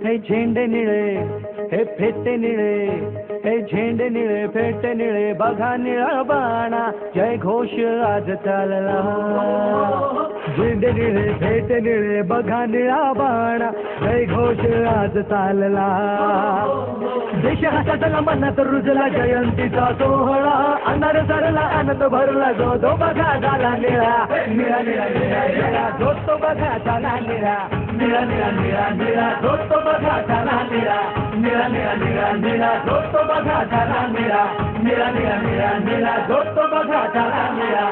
हे झेंडे निळे हे फेटे निळे, हे झेंडे निळे फेटे निळे, बघा निळा बाणा जय घोष आज चालला. झेंडे निळे फेटे निळे, बघा निळा बाणा जय घोष आज चालला. देश हातातला मनात रुजला जयंतीचा सोहळा, अंधार सरला आनंद भरला जो तो बघा झाला निळा. निळा निळा निळा निळा जो तो बघा झाला निळा. निळा निळा निळा निळा जो तो बघा झाला निळा. निळा निळा निळा निळा जो तो बघा झाला निळा. निळा निळा निळा निळा जो तो बघा झाला निळा.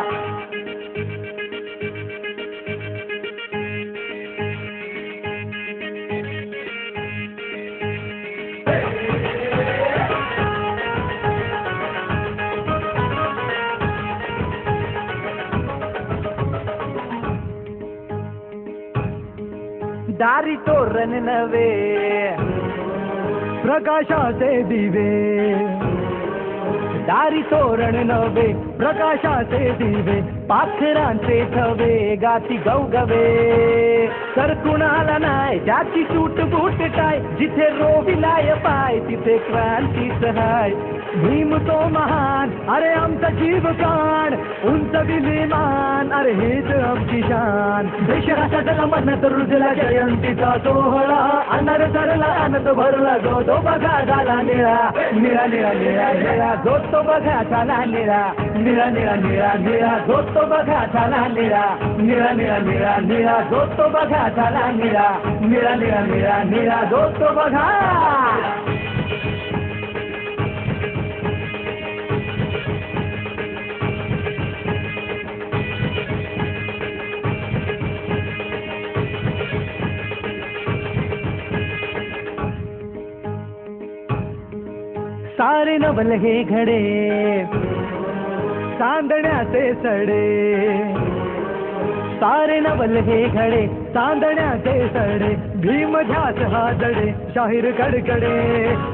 दारी तोरण नवे प्रकाशाचे दिवे, दारी तोरण नवे प्रकाशाचे दिवे, पाखरांचे थवे गाती गवगवे. तर कुणाला नाही ज्याची सूट बूट टाय, जिथे रोविलाय पाय तिथे क्रांतीच हाय. भीम तो महान अरे आमचा जीव कान, उंच विलिमान अरे हेच आमची शान. देश राष्ट्राला मनात रुजला जयंतीचा सोहळा, अंधार सरला आनंद भरला जो तो बघा झाला निळा. निळा निळा निळा निळा जो तो बघा झाला निळा. निळा निळा निळा निळा जो तो बघा झाला निळा. निळा निळा निळा निळा जो तो बघा झाला निळा. निळा निळा निळा निळा जो तो बघा. सारे नवल हे घडे चांदण्याचे सडे, सारे नवल हे घडे चांदण्याचे सडे, भीम ध्यास हा जडे शाहीर कडकडे.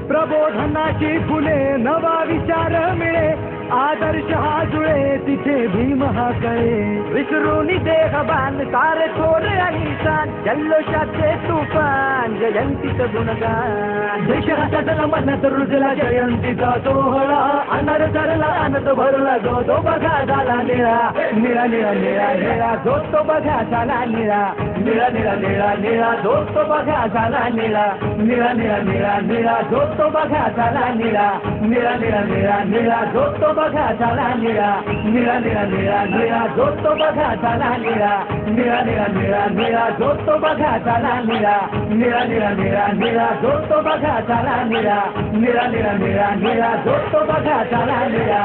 प्रबोधनाची फुले नवा विचार मिळे, आदर्श हा जुळे तिथे भीम हा कळे. विसरून देहबान सारे थोर आणि शान, जल्लोषाचे तुफान जयंतीच गुणगान. देश राष्ट्राला मनात रुजला जयंतीचा सोहळा, अंधार सरला आनंद भरला जो तो बघा झाला निळा. निळा निळा निळा निळा जो तो बघा झाला निळा. निळा निळा निळा निळा जो तो बघा झाला निळा. निळा निळा निळा निळा जो तो बघा झाला निळा. निळा निळा निळा निळा जो तो बघा झाला निळा. निळा निळा निळा निळा जो तो बघा झाला निळा. निळा निळा निळा निळा जो तो बघा झाला निळा. निळा निळा निळा निळा जो तो बघा झाला निळा. निळा निळा निळा निळा जो तो बघा झाला निळा.